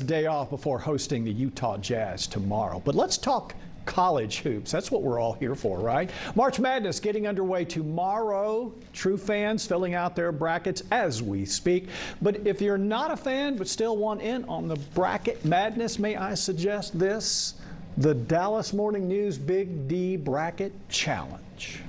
Day off before hosting the Utah Jazz tomorrow. But let's talk college hoops. That's what we're all here for, right? March Madness getting underway tomorrow. True fans filling out their brackets as we speak. But if you're not a fan but still want in on the bracket madness, may I suggest this? The Dallas Morning News Big D Bracket Challenge.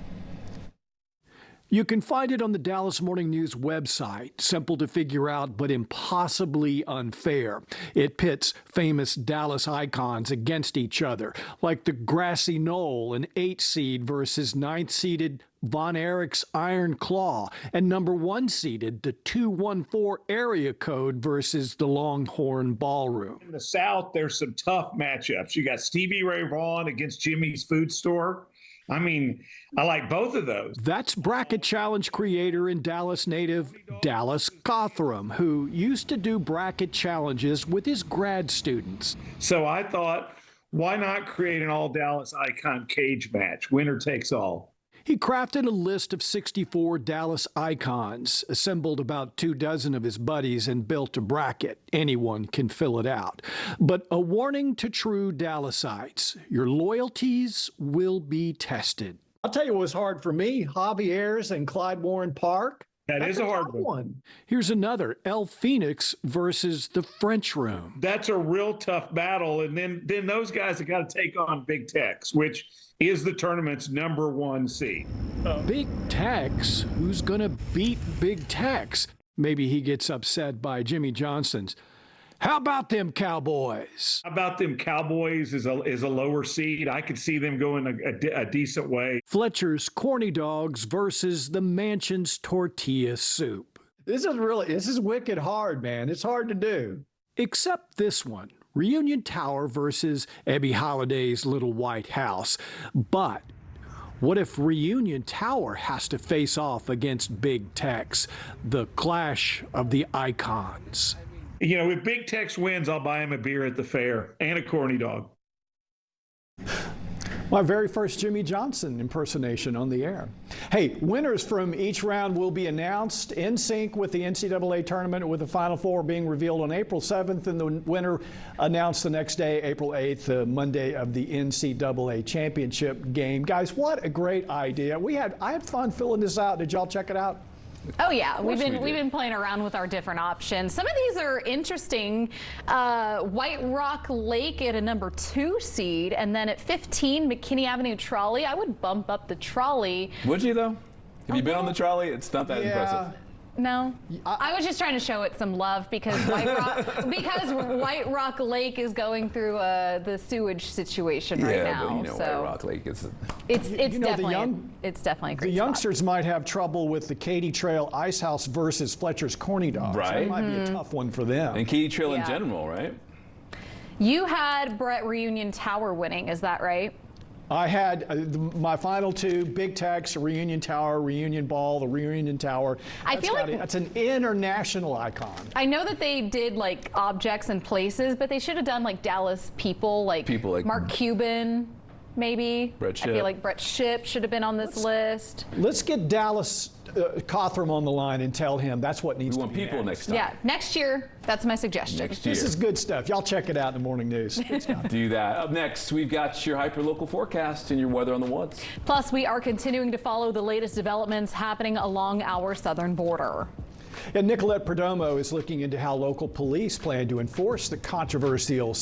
You can find it on the Dallas Morning News website. Simple to figure out, but impossibly unfair. It pits famous Dallas icons against each other, like the grassy knoll, an 8 seed versus 9th-seeded Von Erich's Iron Claw, and number 1 seeded the 214 area code versus the Longhorn Ballroom. In the South, there's some tough matchups. You got Stevie Ray Vaughan against Jimmy's Food Store. I mean, I like both of those. That's bracket challenge creator and Dallas native Dallas Cothrum, who used to do bracket challenges with his grad students. So I thought, why not create an all Dallas icon cage match? Winner takes all. He crafted a list of 64 Dallas icons, assembled about 24 of his buddies, and built a bracket. Anyone can fill it out. But a warning to true Dallasites: your loyalties will be tested. I'll tell you what was hard for me: Javier's and Clyde Warren Park. That's is a hard one. Here's another: El Phoenix versus the French Room. That's a real tough battle. And then those guys have got to take on Big Tex, which is the tournament's #1 seed. Big Tex? Who's going to beat Big Tex? Maybe he gets upset by Jimmy Johnson's. How about them Cowboys? How about them Cowboys is a lower seed. I could see them going a decent way. Fletcher's Corny Dogs versus the Mansion's Tortilla Soup. This is wicked hard, man. It's hard to do. Except this one. Reunion Tower versus Ebby Holiday's Little White House. But what if Reunion Tower has to face off against Big Tex, the clash of the icons? You know, if Big Tex wins, I'll buy him a beer at the fair and a corny dog. My very first Jimmy Johnson impersonation on the air. Hey, winners from each round will be announced in sync with the NCAA tournament, with the Final Four being revealed on April 7th and the winner announced the next day, April 8th, the Monday of the NCAA championship game. Guys, what a great idea. I had fun filling this out. Did y'all check it out? Oh yeah, we've been playing around with our different options. Some of these are interesting. White Rock Lake at a #2 seed, and then at 15, McKinney Avenue Trolley. I would bump up the Trolley. Would you though? Have you been on the Trolley? It's not that impressive. No, I was just trying to show it some love because White Rock Lake is going through the sewage situation right now. But you know, so White Rock Lake is. It's definitely a great The youngsters spot. might have trouble with the Katy Trail Ice House versus Fletcher's Corny Dogs. Right. That might be a tough one for them. And Katy Trail in general, right? You had Brett Reunion Tower winning, is that right? I had my final two: Big Tex, Reunion Tower, Reunion Ball, the Reunion Tower. I feel like that's an international icon. I know that they did like objects and places, but they should have done like Dallas people like Mark Cuban, maybe. Brett Shipp. I feel like Brett Shipp should have been on this list. Let's get Dallas Cothrum on the line and tell him that's what needs to be. We want people next time. Yeah, next year. That's my suggestion. Next year. This is good stuff. Y'all check it out in the morning news. Do that. Up next, we've got your hyper-local forecast and your weather on the ones. Plus, we are continuing to follow the latest developments happening along our southern border. And Nicolette Perdomo is looking into how local police plan to enforce the controversial